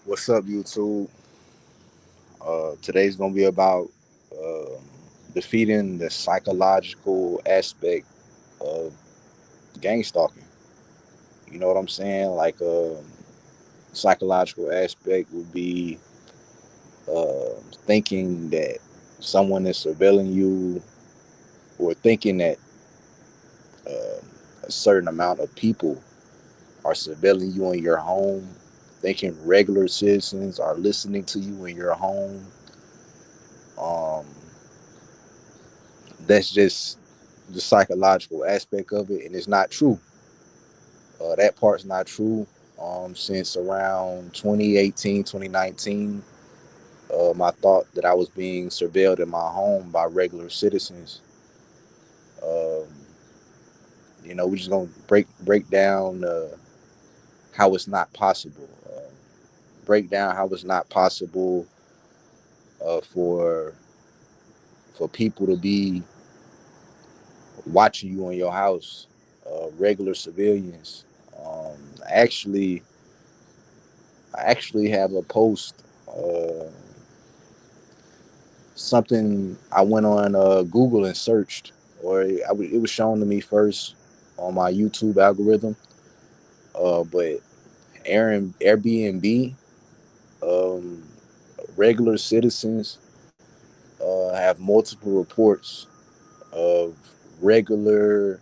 What's up, YouTube? Today's gonna be about um defeating the psychological aspect of gang stalking. You know what I'm saying? Psychological aspect would be thinking that someone is surveilling you, or thinking that um a certain amount of people are surveilling you in your home. Thinking regular citizens are listening to you in your home. Um, that's just the psychological aspect of it, and it's not true. That part's not true. Since around 2018, 2019, I thought that I was being surveilled in my home by regular citizens. Um, we're just gonna break down how it's not possible. Break down how it's not possible for people to be watching you in your house. Regular civilians. Um, actually, I actually have a post, something I went on Google and searched, or it was shown to me first on my YouTube algorithm. But Airbnb, um, regular citizens have multiple reports of regular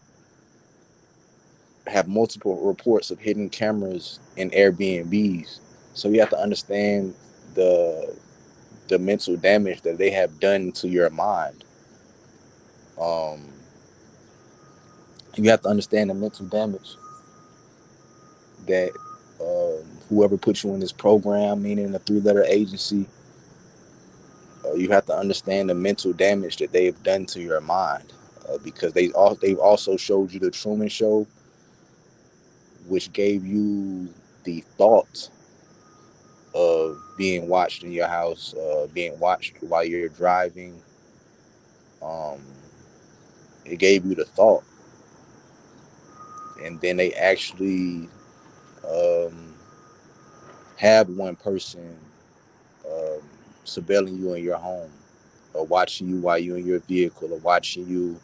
have multiple reports of hidden cameras in Airbnbs. So you have to understand the the mental damage that they have done to your mind. Um, you have to understand the mental damage that whoever put you in this program, meaning a three-letter agency, you have to understand the mental damage that they've done to your mind, because they've also showed you the Truman Show, which gave you the thought of being watched in your house, being watched while you're driving. Um, it gave you the thought, and then they actually um, have one person um, surveilling you in your home, or watching you while you're in your vehicle, or watching you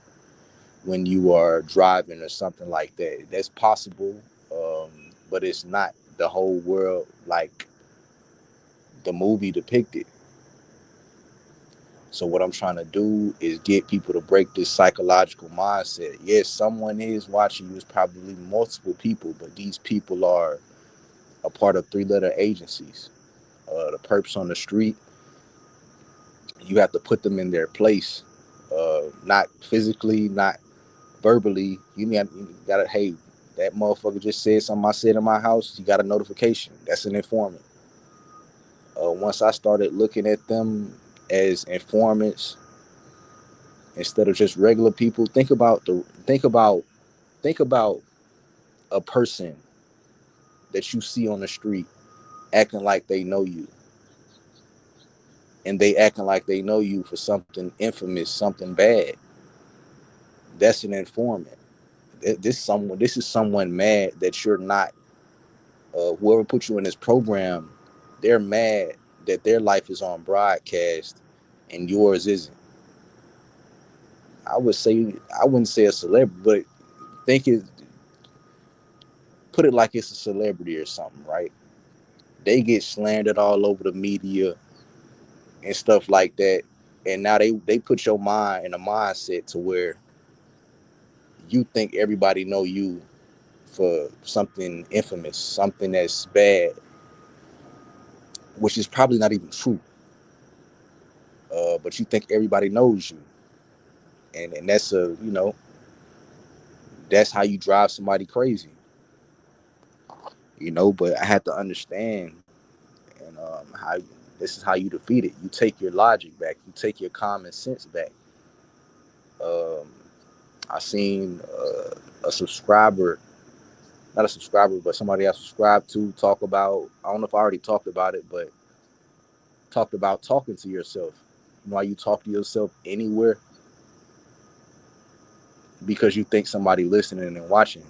when you are driving, or something like that. That's possible, but it's not the whole world like the movie depicted. So what I'm trying to do is get people to break this psychological mindset. Yes, someone is watching you. It's probably multiple people, but these people are a part of three-letter agencies. The perps on the street, you have to put them in their place, not physically, not verbally. You gotta, hey, that motherfucker just said something I said in my house. You got a notification. That's an informant. Once I started looking at them as informants instead of just regular people, think about a person that you see on the street acting like they know you, and they acting like they know you for something infamous, something bad. That's an informant. This is someone mad that you're not. Whoever put you in this program, they're mad that their life is on broadcast and yours isn't. I would say, I wouldn't say a celebrity, but think it put it like it's a celebrity or something, right? They get slandered all over the media and stuff like that, and now they put your mind in a mindset to where you think everybody know you for something infamous, something that's bad, which is probably not even true. But you think everybody knows you, and that's that's how you drive somebody crazy. But I had to understand, and how this is how you defeat it. You take your logic back. You take your common sense back. Um, I seen a subscriber, not a subscriber, but somebody I subscribed to, talk about. I don't know if I already talked about it, but talked about talking to yourself. You know why you talk to yourself anywhere? Because you think somebody listening and watching.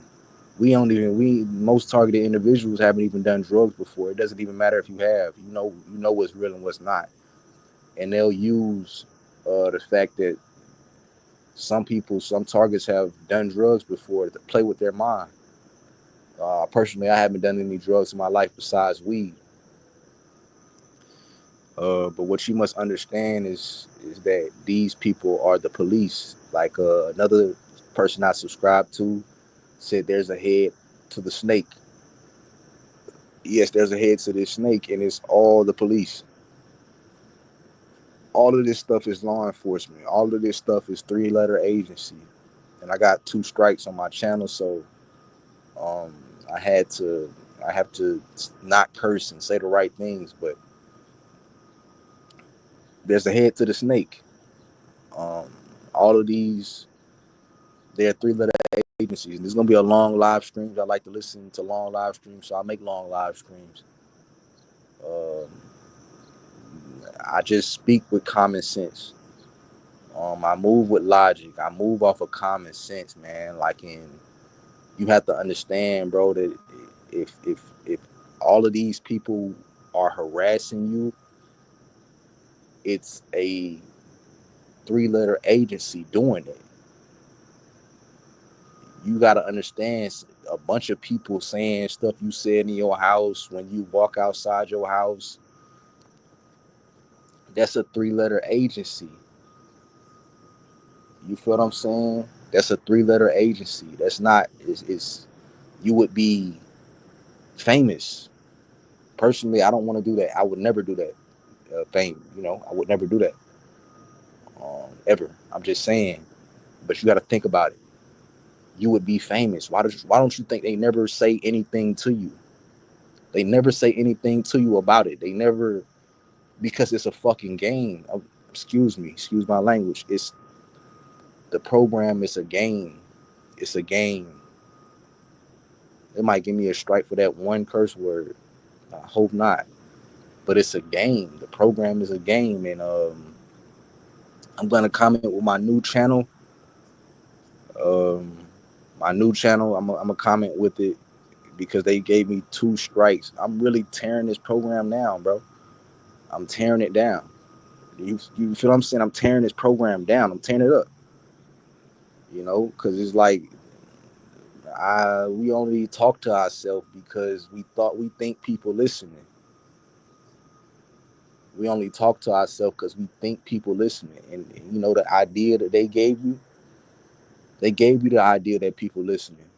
We most targeted individuals haven't even done drugs before. It doesn't even matter if you have. You know what's real and what's not, and they'll use the fact that some targets have done drugs before to play with their mind. Personally, I haven't done any drugs in my life besides weed. But what you must understand is that these people are the police. Like another person I subscribe to said, "There's a head to the snake." Yes, there's a head to this snake, and it's all the police. All of this stuff is law enforcement. All of this stuff is three-letter agency. And I got two strikes on my channel, so um, I had to. I have to not curse and say the right things, but there's a head to the snake. Um, all of these, they're three-letter agencies. And there's gonna be a long live streams. I like to listen to long live streams, so I make long live streams. Um, I just speak with common sense. I move with logic. I move off of common sense, man. You have to understand, bro, that if all of these people are harassing you, it's a three-letter agency doing it. You got to understand, a bunch of people saying stuff you said in your house when you walk outside your house. That's a three-letter agency. You feel what I'm saying? That's a three-letter agency. That's not. It's you would be famous. Personally, I don't want to do that. I would never do that. Fame, I would never do that. Ever. I'm just saying. But you got to think about it. You would be famous. Why don't you think they never say anything to you? They never say anything to you about it. They never, because it's a fucking game. Excuse my language. It's the program. It's a game. It's a game. They might give me a strike for that one curse word. I hope not. But it's a game. The program is a game, and I'm gonna comment with my new channel. Um, my new channel. I'm gonna comment with it because they gave me two strikes. I'm really tearing this program down, bro. I'm tearing it down. You feel what I'm saying? I'm tearing this program down. I'm tearing it up. Because it's like we only talk to ourselves because we think people listening. We only talk to ourselves because we think people listening. And the idea that they gave you the idea that people listening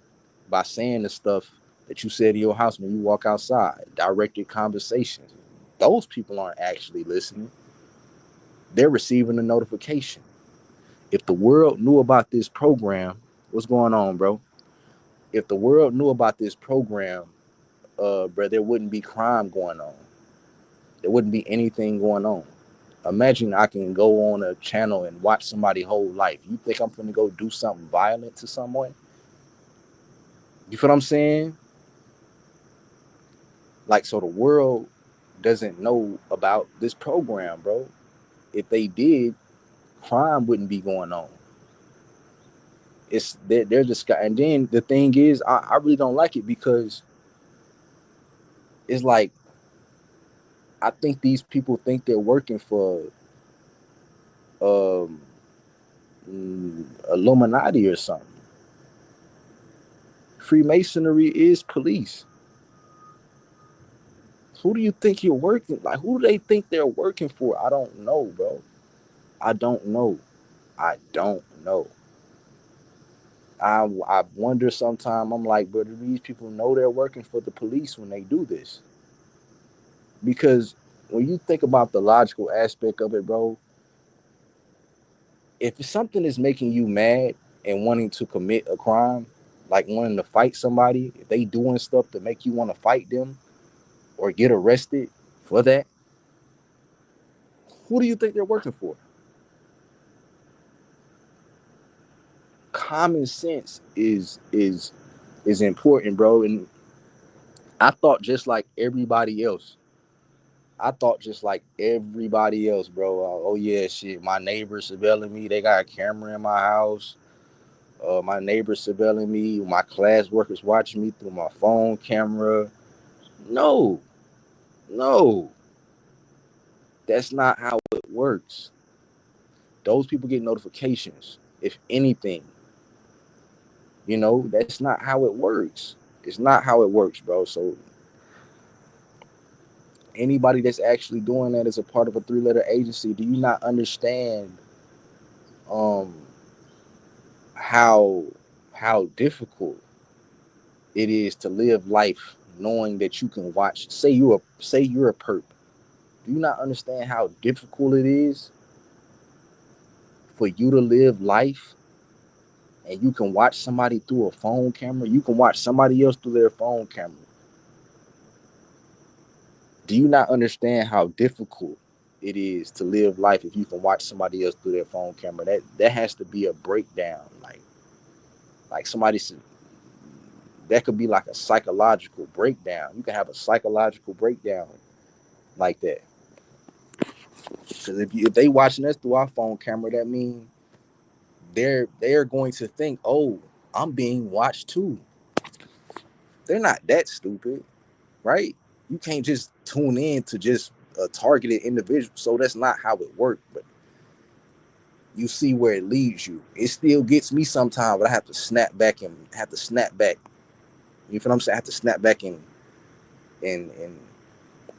by saying the stuff that you said in your house when you walk outside, directed conversations. Those people aren't actually listening. They're receiving a notification. If the world knew about this program, what's going on, bro? If the world knew about this program, bro, there wouldn't be crime going on. There wouldn't be anything going on. Imagine I can go on a channel and watch somebody's whole life. You think I'm gonna go do something violent to someone? You feel what I'm saying? Like, so the world doesn't know about this program, bro. If they did, crime wouldn't be going on. They're just, and then the thing is, I really don't like it because it's like I think these people think they're working for um, Illuminati or something. Freemasonry is police. Who do you think you're working? Like, who do they think they're working for? I don't know, bro. I don't know. I don't know. I wonder sometimes. I'm like, but do these people know they're working for the police when they do this? Because when you think about the logical aspect of it, bro, if something is making you mad and wanting to commit a crime, like wanting to fight somebody, if they doing stuff to make you want to fight them or get arrested for that, who do you think they're working for? Common sense is important, bro. And I thought just like everybody else. I thought just like everybody else, bro. Oh yeah, shit. My neighbors surveilling me. They got a camera in my house. My neighbors surveilling me, my class workers watching me through my phone camera. No, no, that's not how it works. Those people get notifications, if anything. That's not how it works. It's not how it works, bro. So anybody that's actually doing that as a part of a three-letter agency, do you not understand um how difficult it is to live life knowing that you can watch, say you're a perp. Do you not understand how difficult it is for you to live life and you can watch somebody through a phone camera? You can watch somebody else through their phone camera. Do you not understand how difficult it is to live life if you can watch somebody else through their phone camera? That has to be a breakdown. Like somebody said, that could be like a psychological breakdown. You can have a psychological breakdown like that. Because if they watching us through our phone camera, that means they're going to think, oh, I'm being watched too. They're not that stupid, right? You can't just tune in to just a targeted individual. So that's not how it works. But you see where it leads you. It still gets me sometimes, but I have to snap back and have to snap back. You feel what I'm saying? I have to snap back and and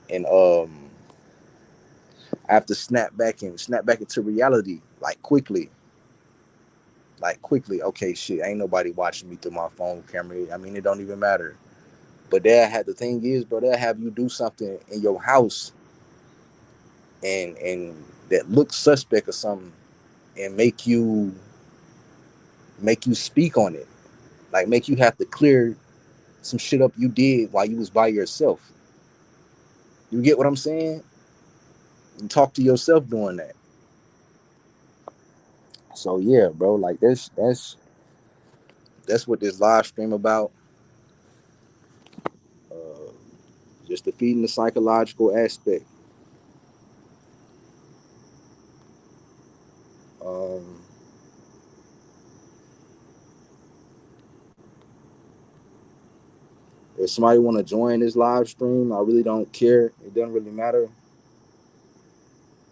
and I have to snap back into reality like quickly. Okay, shit, ain't nobody watching me through my phone camera. I mean, it don't even matter. But the thing is, bro, they'll have you do something in your house and that looks suspect or something, and make you speak on it, like make you have to clear some shit up you did while you was by yourself. You get what I'm saying? And talk to yourself doing that. So yeah, bro, like that's what this live stream about. Uh, just defeating the psychological aspect. Um, if somebody want to join this live stream, I really don't care. It doesn't really matter.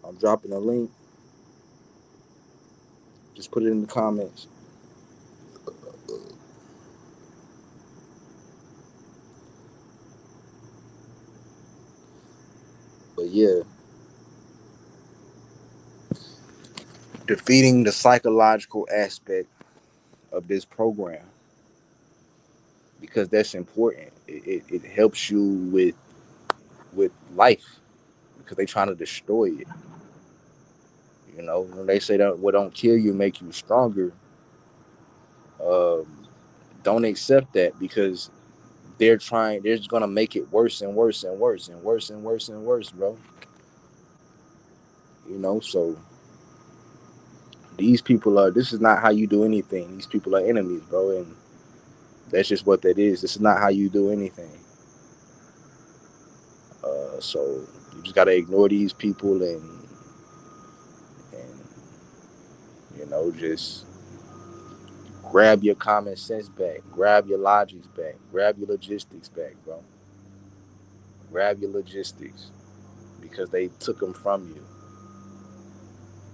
I'm dropping a link. Just put it in the comments. But yeah, defeating the psychological aspect of this program, because that's important. It helps you with life, because they trying to destroy it. When they say that what don't kill you make you stronger, um, don't accept that, because they're just gonna make it worse and worse and worse and worse and worse and worse, bro. So this is not how you do anything. These people are enemies, bro, and that's just what that is. This is not how you do anything. So you just gotta ignore these people and just grab your common sense back, grab your logics back, grab your logistics back, bro. Grab your logistics, because they took them from you.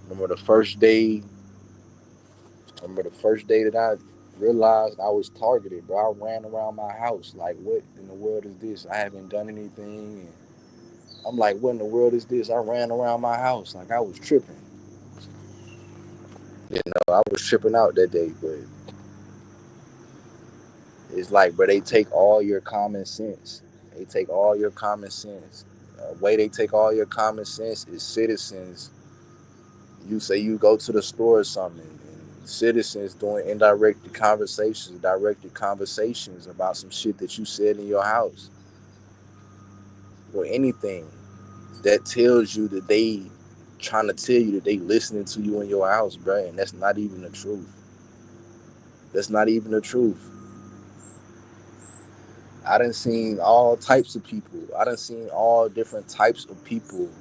Remember the first day. Remember the first day that I realized I was targeted, bro. I ran around my house like, what in the world is this? I haven't done anything. And I'm like, what in the world is this? I ran around my house like I was tripping. I was tripping out that day, but it's like, but they take all your common sense. They take all your common sense. Way they take all your common sense is citizens. You say you go to the store or something, and citizens doing directed conversations about some shit that you said in your house, or anything that tells you that they trying to tell you that they listening to you in your house, bro, and that's not even the truth. That's not even the truth. I done seen all types of people. I done seen all different types of people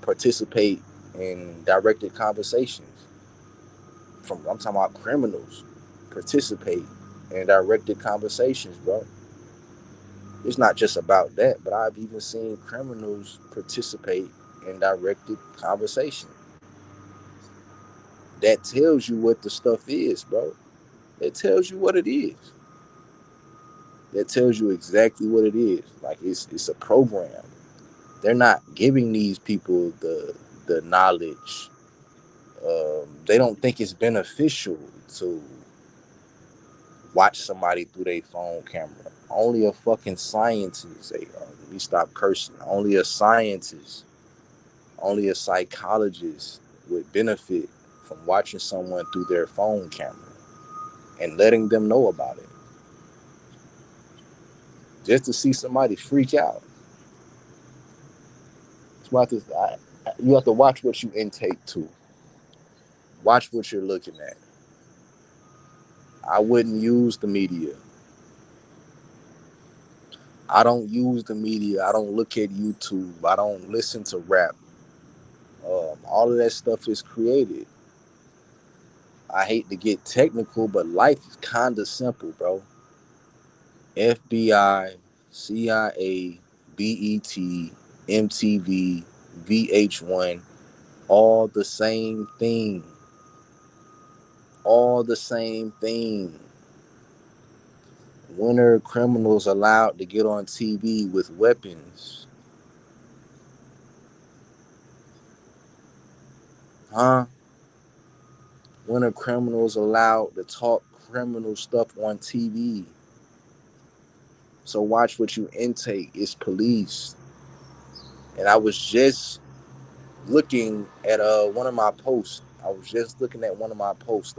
participate in directed conversations. I'm talking about criminals participate in directed conversations, bro. It's not just about that, but I've even seen criminals participate in directed conversation. That tells you what the stuff is, bro. That tells you what it is. That tells you exactly what it is. Like it's a program. They're not giving these people the knowledge. They don't think it's beneficial to watch somebody through their phone camera. Only a fucking scientist. Let me stop cursing. Only a scientist, only a psychologist would benefit from watching someone through their phone camera and letting them know about it. Just to see somebody freak out. You have to watch what you intake to. Watch what you're looking at. I wouldn't use the media. I don't use the media. I don't look at YouTube. I don't listen to rap. All of that stuff is created. I hate to get technical, but life is kind of simple, bro. FBI, CIA, BET, MTV, VH1, all the same thing. All the same thing. When are criminals allowed to get on TV with weapons? Huh? When are criminals allowed to talk criminal stuff on TV? So watch what you intake. It's police. And I was just looking at one of my posts. I was just looking at one of my posts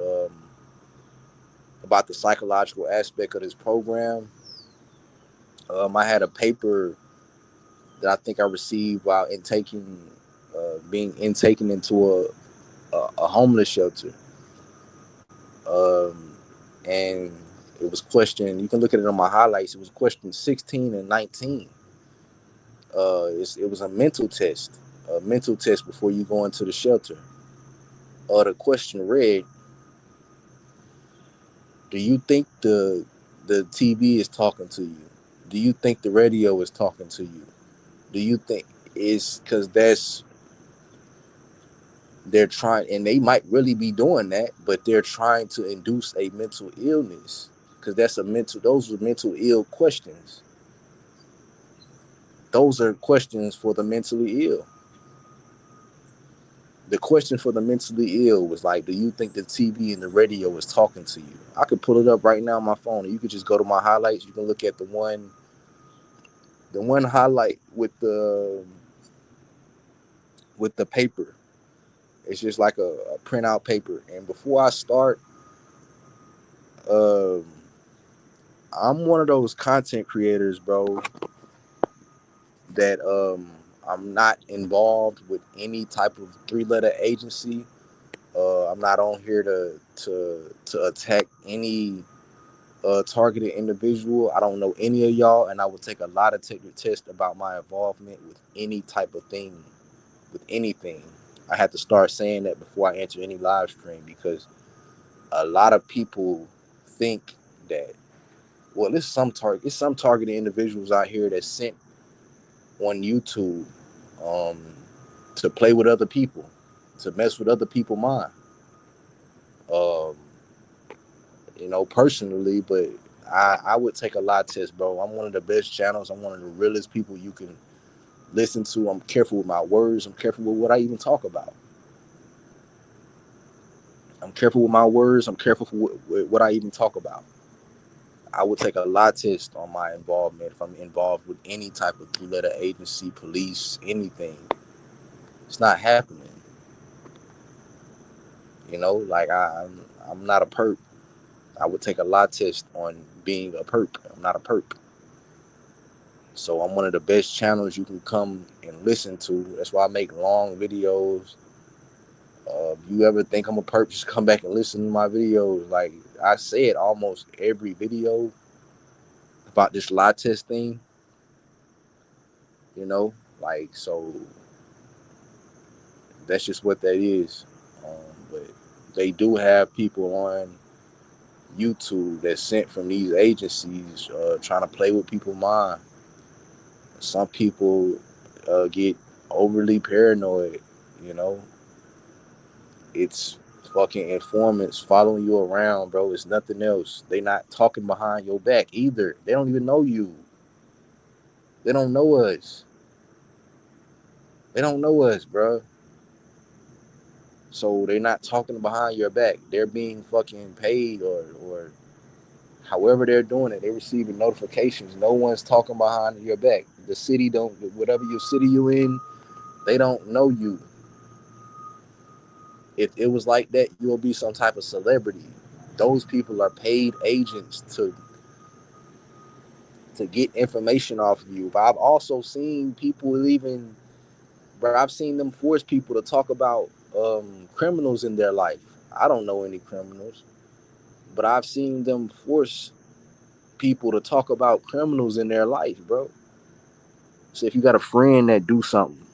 about the psychological aspect of this program. I had a paper that I think I received while being intaken into a homeless shelter. Um, and it was question. You can look at it on my highlights. It was question 16 and 19. It was a mental test before you go into the shelter. The question read, do you think the TV is talking to you? Do you think the radio is talking to you? Do you think it's because they're trying, and they might really be doing that, but they're trying to induce a mental illness because those are mental ill questions. Those are questions for the mentally ill. The question for the mentally ill was like, do you think the TV and the radio is talking to you? I could pull it up right now on my phone, and you could just go to my highlights. You can look at the one highlight with the paper. It's just like a printout paper. And before I start, um, I'm one of those content creators, bro, that I'm not involved with any type of three-letter agency. I'm not on here to attack any targeted individual. I don't know any of y'all, and I would take a lot of test about my involvement with any type of thing, with anything. I have to start saying that before I enter any live stream because a lot of people think that it's some targeted individuals out here that sent on YouTube um, to play with other people, to mess with other people's mind. Um, personally, but I would take a lie test, bro. I'm one of the best channels. I'm one of the realest people you can listen to. I'm careful with my words. I'm careful with what I even talk about. I'm careful with my words. I'm careful with what I even talk about. I would take a lie test on my involvement if I'm involved with any type of three-letter agency, police, anything. It's not happening. Like I'm not a perp. I would take a lie test on being a perp. I'm not a perp. So I'm one of the best channels you can come and listen to. That's why I make long videos. If you ever think I'm a perp, just come back and listen to my videos. Like I said, almost every video about this lie test thing. You know, so that's just what that is. But they do have people on YouTube that's sent from these agencies trying to play with people's mind. Some people get overly paranoid. You know, it's fucking informants following you around, bro. It's nothing else. They not talking behind your back either. They don't even know you. They don't know us. They don't know us, bro. So they're not talking behind your back. They're being fucking paid or however they're doing it. They're receiving notifications. No one's talking behind your back. The city don't, whatever your city you in, they don't know you. If it was like that, you'll be some type of celebrity. Those people are paid agents to get information off of you. But I've also seen people even, bro, I've seen them force people to talk about criminals in their life. I don't know any criminals, but I've seen them force people to talk about criminals in their life, bro. So if you got a friend that do something,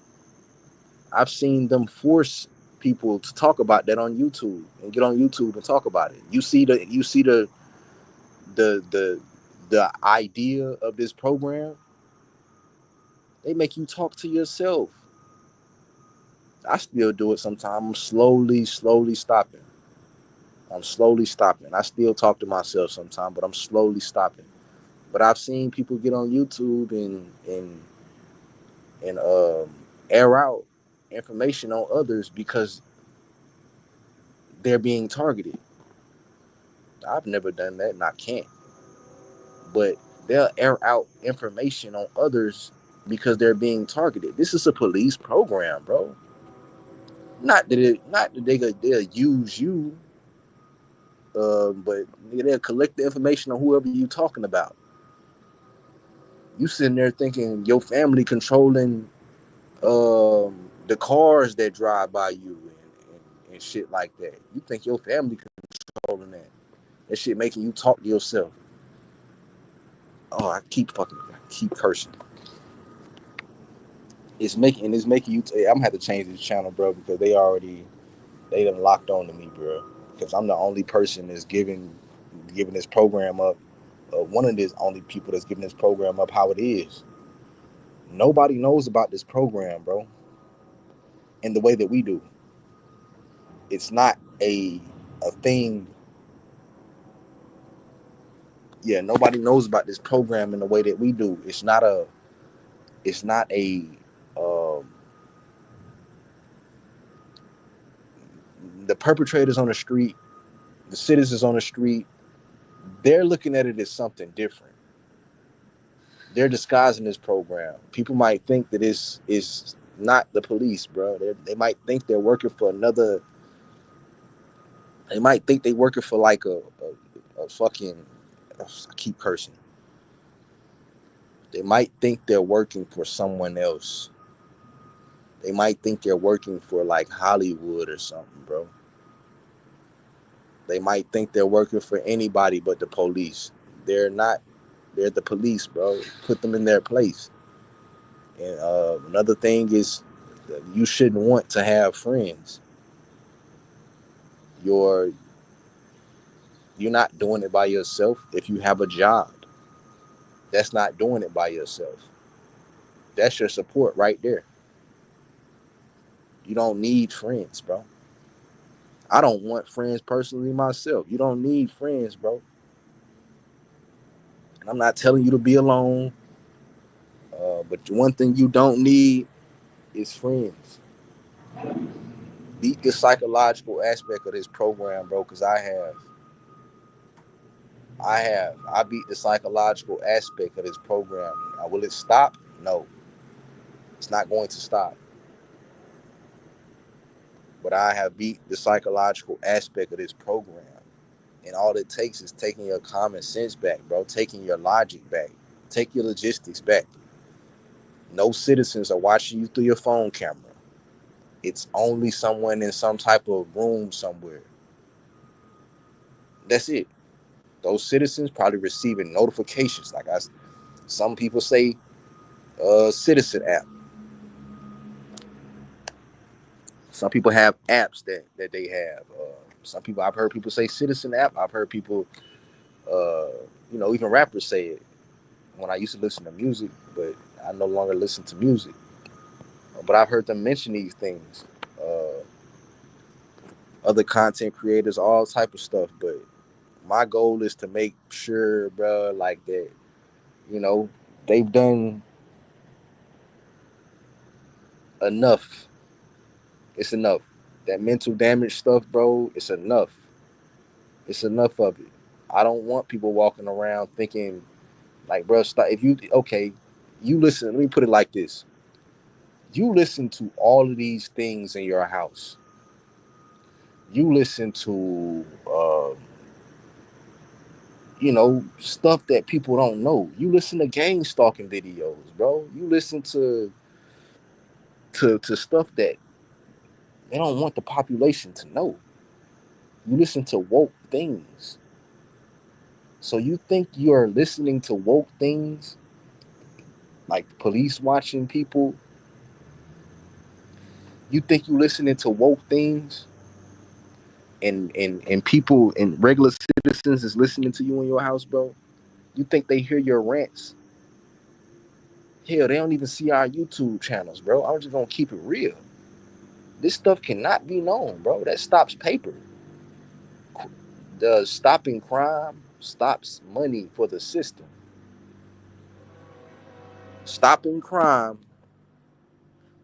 I've seen them force people to talk about that on YouTube and get on YouTube and talk about it. The the the idea of this program. They make you talk to yourself. I still do it sometimes. I'm slowly stopping. I'm slowly stopping. I still talk to myself sometimes, but I'm slowly stopping. But I've seen people get on YouTube and air out information on others because they're being targeted. I've never done that, and I can't. But they'll air out information on others because they're being targeted. This is a police program, bro. Not that they'll use you, but they'll collect the information on whoever you talking about. You sitting there thinking your family controlling the cars that drive by you and shit like that. You think your family controlling that? That shit making you talk to yourself. Oh, I keep cursing. It's making you. I'm gonna have to change this channel, bro, because they done locked on to me, bro. Because I'm the only person that's giving this program up. One of the only people that's giving this program up how it is. Nobody knows about this program, bro, in the way that we do. It's not a thing. Yeah, nobody knows about this program in the way that we do. It's not a um, the perpetrators on the street, the citizens on the street, they're looking at it as something different. They're disguising this program. People might think that it's is not the police, bro. They might think they're working for another. They might think they're working for like a fucking. I keep cursing. They might think they're working for someone else. They might think they're working for like Hollywood or something, bro. They might think they're working for anybody but the police. They're not. They're the police, bro. Put them in their place. And another thing is, you shouldn't want to have friends. You're you're not doing it by yourself. If you have a job, that's not doing it by yourself. That's your support right there. You don't need friends, bro. I don't want friends personally myself. You don't need friends, bro. And I'm not telling you to be alone. But one thing you don't need is friends. Beat the psychological aspect of this program, bro, because I beat the psychological aspect of this program. Will it stop? No, it's not going to stop. But I have beat the psychological aspect of this program. And all it takes is taking your common sense back, bro. Taking your logic back. Take your logistics back. No citizens are watching you through your phone camera. It's only someone in some type of room somewhere. That's it. Those citizens probably receiving notifications. Some people say, citizen app. Some people have apps that they have. Some people, I've heard people say Citizen app. I've heard people, uh, even rappers say it when I used to listen to music, but I no longer listen to music. But I've heard them mention these things. Uh, Other content creators, all type of stuff. But my goal is to make sure, bro, like that, you know, they've done enough. It's enough. That mental damage stuff, bro, it's enough. It's enough of it. I don't want people walking around thinking like, bro, stop. If you okay, you listen. Let me put it like this: you listen to all of these things in your house. You listen to, stuff that people don't know. You listen to gang stalking videos, bro. You listen to stuff that they don't want the population to know. You listen to woke things. So you think you're listening to woke things, like police watching people? You think you listening to woke things, and people and regular citizens is listening to you in your house, bro? You think they hear your rants? Hell, they don't even see our YouTube channels, bro. I'm just gonna keep it real. This stuff cannot be known, bro. That stops paper. The stopping crime stops money for the system. Stopping crime,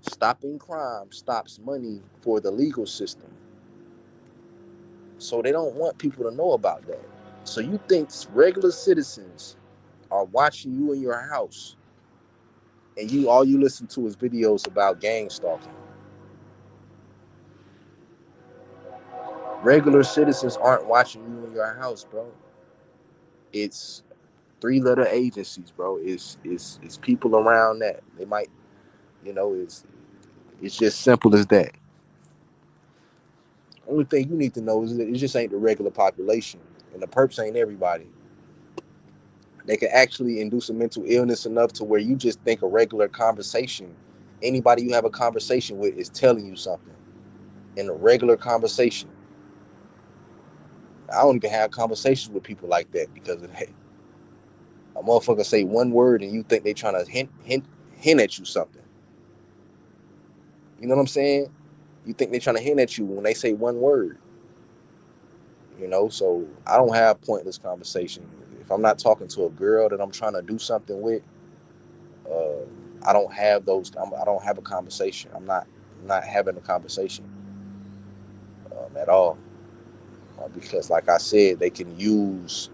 stopping crime stops money for the legal system. So they don't want people to know about that. So you think regular citizens are watching you in your house, and you all you listen to is videos about gang stalking? Regular citizens aren't watching you in your house, bro. It's three-letter agencies, bro. It's people around that. They might, it's just simple as that. Only thing you need to know is that it just ain't the regular population, and the perps ain't everybody. They can actually induce a mental illness enough to where you just think a regular conversation, anybody you have a conversation with is telling you something in a regular conversation. I don't even have conversations with people like that because of that. A motherfucker say one word and you think they trying to hint at you something. You know what I'm saying? You think they trying to hint at you when they say one word. So I don't have pointless conversation. If I'm not talking to a girl that I'm trying to do something with, uh, I don't have those. I don't have a conversation. I'm not having a conversation at all, because, like I said, they can use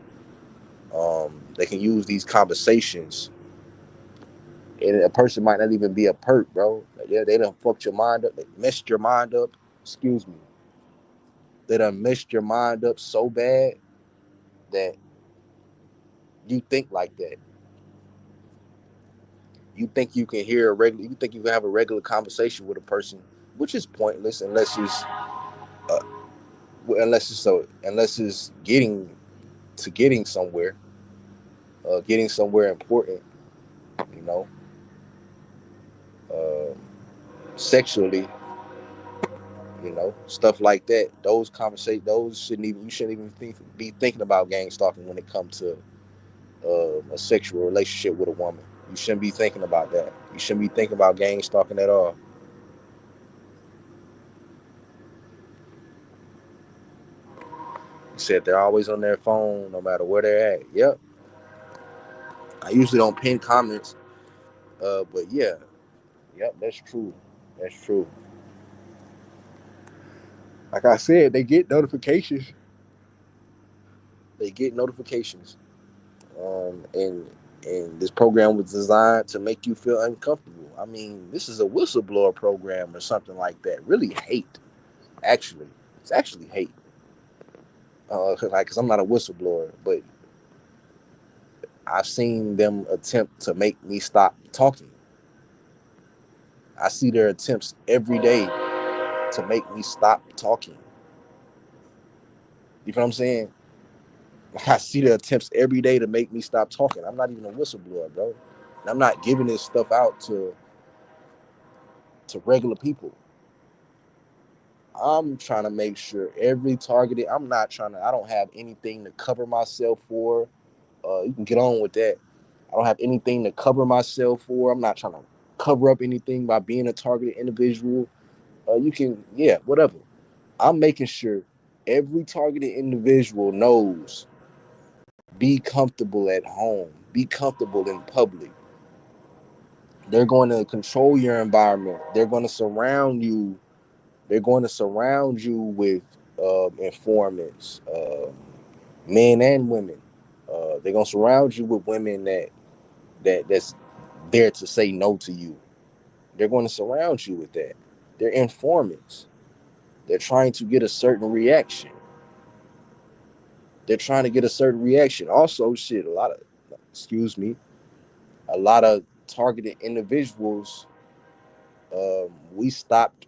these conversations, and a person might not even be a perp, bro. Yeah, they done fucked your mind up. They messed your mind up. Excuse me. They done messed your mind up so bad that you think like that. You think you can have a regular conversation with a person, which is pointless uh, unless it's getting somewhere, getting somewhere important, you know, uh, sexually, stuff like that. You shouldn't even be thinking about gang stalking when it comes to a sexual relationship with a woman. You shouldn't be thinking about that. You shouldn't be thinking about gang stalking at all. You said they're always on their phone, no matter where they're at. Yep. I usually don't pin comments, but yeah, yep, that's true. That's true. Like I said, they get notifications. They get notifications, and this program was designed to make you feel uncomfortable. I mean, this is a whistleblower program or something like that. Really hate, actually. It's actually hate. Cause I'm not a whistleblower, but I've seen them attempt to make me stop talking. I see their attempts every day to make me stop talking. You know what I'm saying? Like, I see the attempts every day to make me stop talking. I'm not even a whistleblower, bro. And I'm not giving this stuff out to regular people. I'm trying to make sure every targeted. I don't have anything to cover myself for. You can get on with that. I don't have anything to cover myself for. I'm not trying to cover up anything by being a targeted individual. You can, yeah, whatever. I'm making sure every targeted individual knows, be comfortable at home, be comfortable in public. They're going to control your environment. They're going to surround you. They're going to surround you with informants, men and women. They're going to surround you with women that's there to say no to you. They're going to surround you with that. They're informants. They're trying to get a certain reaction. They're trying to get a certain reaction. Also, shit, excuse me, a lot of targeted individuals, we stopped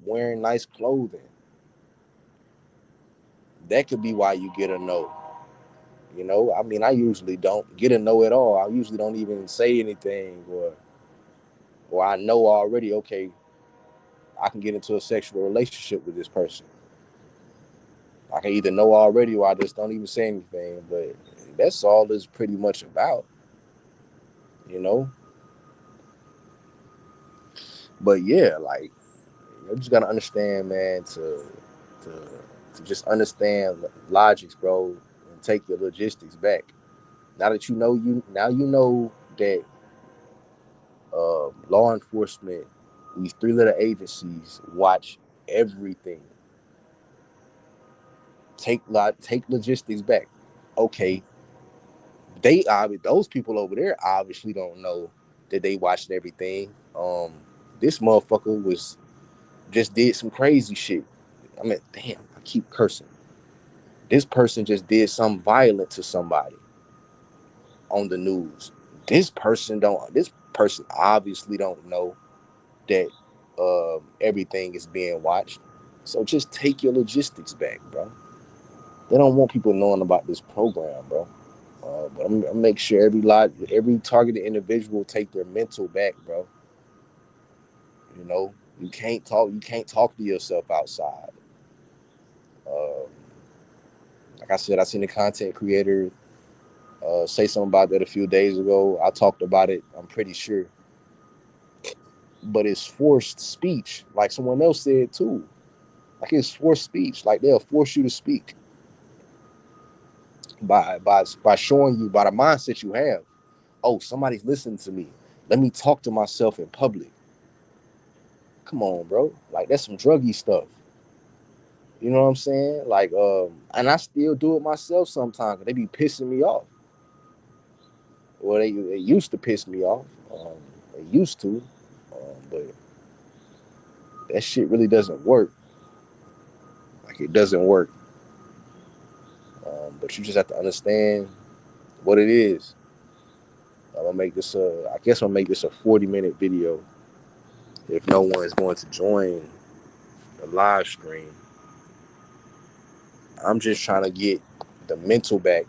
wearing nice clothing. That could be why you get a no. I mean, I usually don't get a no at all. I usually don't even say anything, or I know already. Okay, I can get into a sexual relationship with this person. I can either know already, or I just don't even say anything. But that's all it's pretty much about, you know. But yeah, like, you just gotta understand, man, to to just understand logics, bro, and take your logistics back. Now you know that law enforcement, these three little agencies watch everything. Take logistics back. Okay, those people over there obviously don't know that they watched everything. This motherfucker was just did some crazy shit. I mean, damn, I keep cursing. This person just did something violent to somebody on the news. This person obviously don't know that everything is being watched. So just take your logistics back, bro. They don't want people knowing about this program, bro. But I'm gonna make sure every targeted individual take their mental back, bro. You can't talk to yourself outside. Um, like I said, I seen a content creator say something about that a few days ago. I talked about it, I'm pretty sure. But it's forced speech, like someone else said too. Like, it's forced speech. Like, they'll force you to speak by showing you, by the mindset you have. Oh, somebody's listening to me. Let me talk to myself in public. Come on, bro. Like, that's some druggy stuff. You know what I'm saying? Like, and I still do it myself sometimes. They be pissing me off. Well, they used to piss me off. They used to, but that shit really doesn't work. Like, it doesn't work. But you just have to understand what it is. I guess I'm gonna make this a 40-minute video. If no one is going to join the live stream, I'm just trying to get the mental back,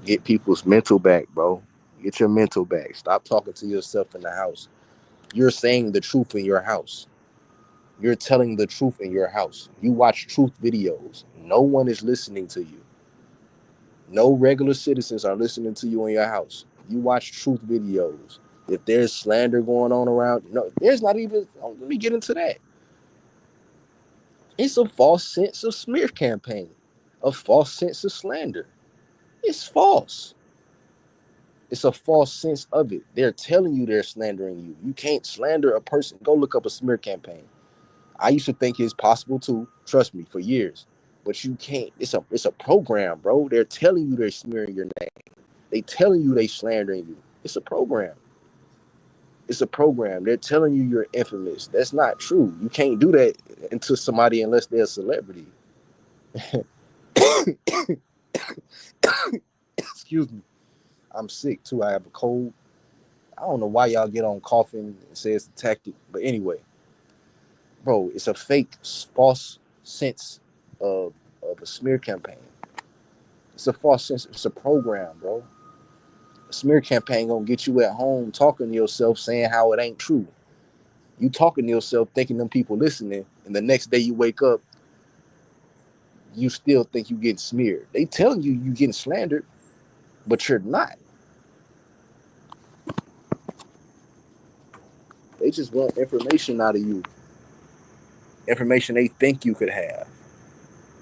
get people's mental back, bro. Get your mental back. Stop talking to yourself in the house. You're saying the truth in your house. You're telling the truth in your house. You watch truth videos. No one is listening to you. No regular citizens are listening to you in your house. You watch truth videos. If there's slander going on around, no, there's not even. Let me get into that. It's a false sense of smear campaign, a false sense of slander. It's false. It's a false sense of it. They're telling you they're slandering you. You can't slander a person. Go look up a smear campaign. I used to think it's possible too. Trust me, for years. But you can't. It's a program, bro. They're telling you they're smearing your name. They telling you they slandering you. It's a program. It's a program. They're telling you you're infamous. That's not true. You can't do that to somebody unless they're a celebrity. Excuse me. I'm sick too. I have a cold. I don't know why y'all get on coughing and say it's a tactic. But anyway, bro, it's a fake, false sense of, of a smear campaign. It's a false sense. It's a program, bro. A smear campaign gonna get you at home talking to yourself, saying how it ain't true. You talking to yourself, thinking them people listening, And the next day you wake up, you still think you getting smeared. They telling you getting slandered, but you're not. They just want information out of you, information they think you could have,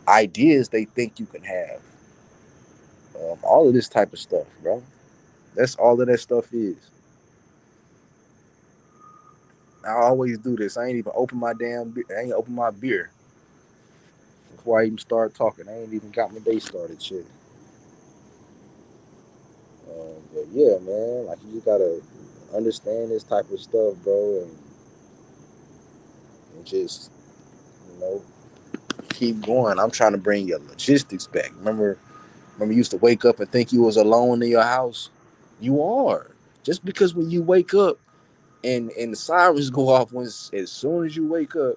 ideas they think you can have, all of this type of stuff, bro. That's all of that stuff is. I always do this. I ain't even open my I ain't open my beer before I even start talking. I ain't even got my day started, shit. But yeah, man, like you just gotta understand this type of stuff, bro, and just you know keep going. I'm trying to bring your logistics back. Remember, you used to wake up and think you was alone in your house. You are. Just because when you wake up and the sirens go off as soon as you wake up,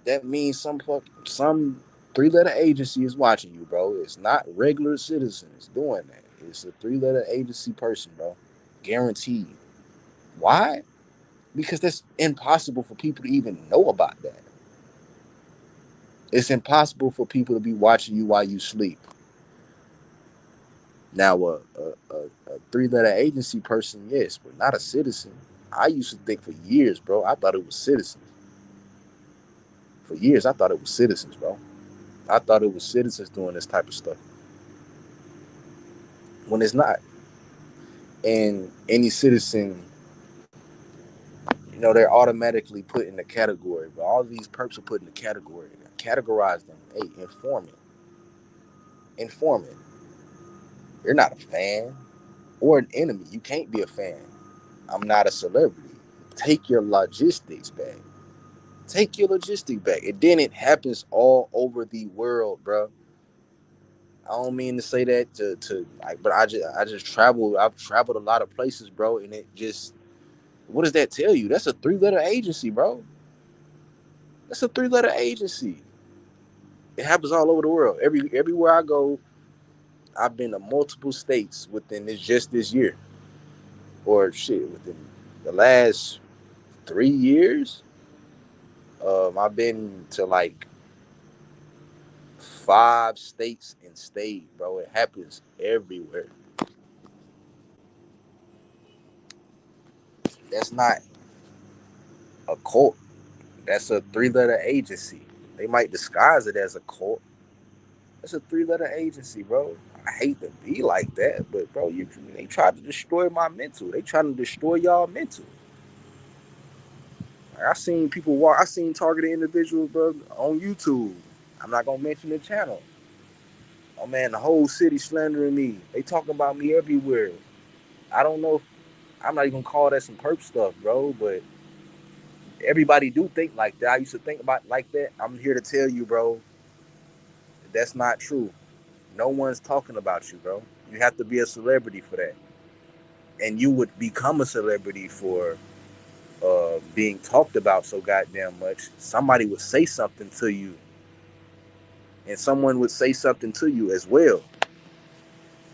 that means some three-letter agency is watching you, bro. It's not regular citizens doing that. It's a three-letter agency person, bro. Guaranteed. Why? Because that's impossible for people to even know about that. It's impossible for people to be watching you while you sleep. Now, a three-letter agency person, yes, but not a citizen. I used to think for years, bro. I thought it was citizens. For years, I thought it was citizens, bro. I thought it was citizens doing this type of stuff when it's not. And any citizen, they're automatically put in the category. But all these perps are put in the category. Categorize them. Hey, informant. Informant. You're not a fan or an enemy. You can't be a fan. I'm not a celebrity. Take your logistics back. Take your logistics back. And then it happens all over the world, bro. I don't mean to say that to like, but I just travel. I've traveled a lot of places, bro, and it just what does that tell you? That's a three-letter agency, bro. That's a three-letter agency. It happens all over the world. Everywhere I go, I've been to multiple states within this year, or shit, within the last 3 years. I've been to like 5 states and stayed, bro. It happens everywhere. That's not a cult. That's a three-letter agency. They might disguise it as a cult. That's a three-letter agency, bro. I hate to be like that, but bro, they tried to destroy my mental. They trying to destroy y'all mental. Like, I seen people walk. I seen targeted individuals, bro, on YouTube. I'm not gonna mention the channel. Oh man, the whole city slandering me. They talking about me everywhere. I don't know if I'm not even gonna call that some perp stuff, bro, but everybody do think like that. I used to think about like that. I'm here to tell you, bro, that's not true. No one's talking about you, bro. You have to be a celebrity for that. And you would become a celebrity for being talked about so goddamn much. Somebody would say something to you, and someone would say something to you as well.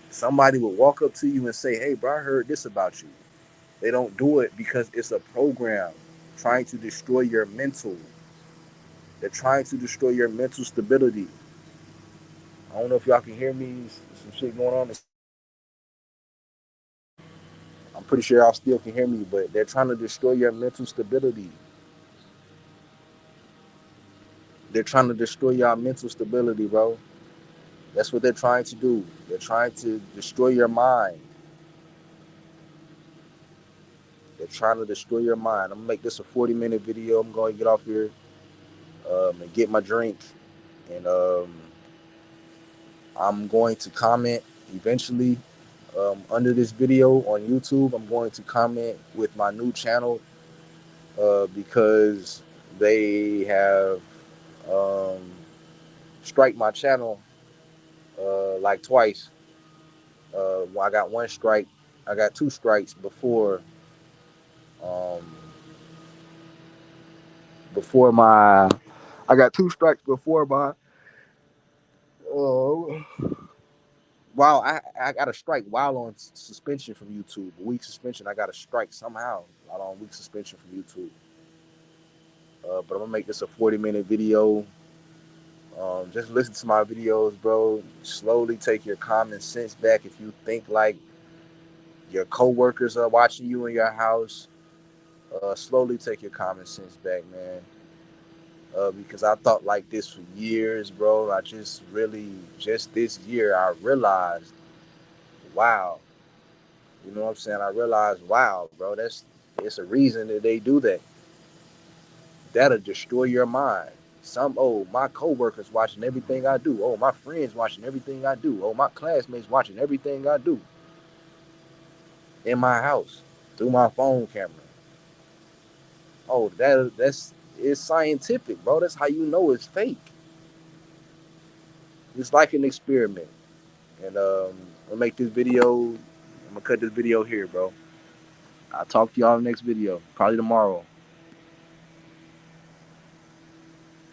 Somebody would walk up to you and say, "Hey, bro, I heard this about you." They don't do it because it's a program trying to destroy your mental. They're trying to destroy your mental stability. I don't know if y'all can hear me. Some shit going on. I'm pretty sure y'all still can hear me, but they're trying to destroy your mental stability. They're trying to destroy your mental stability, bro. That's what they're trying to do. They're trying to destroy your mind. They're trying to destroy your mind. I'm gonna make this a 40-minute video. I'm going to get off here and get my drink, and I'm going to comment eventually under this video on YouTube. I'm going to comment with my new channel because they have um, strike my channel like twice. I got one strike. I got two strikes um, before my. I got two strikes before my. Uh, Wow, I got a strike while on suspension from YouTube. A week suspension. I got a strike somehow while on week suspension from YouTube. But I'm gonna make this a 40-minute video. Just listen to my videos, bro. Slowly take your common sense back. If you think like your coworkers are watching you in your house, slowly take your common sense back, man. Because I thought like this for years, bro. I just really, just this year, I realized, wow. You know what I'm saying? I realized, wow, bro. It's a reason that they do that. That'll destroy your mind. My coworkers watching everything I do. Oh, my friends watching everything I do. Oh, my classmates watching everything I do in my house through my phone camera. Oh, that's it's scientific, bro. That's how you know it's fake. It's like an experiment. And I'll make this video. I'm gonna cut this video here, bro. I'll talk to y'all in the next video, probably tomorrow.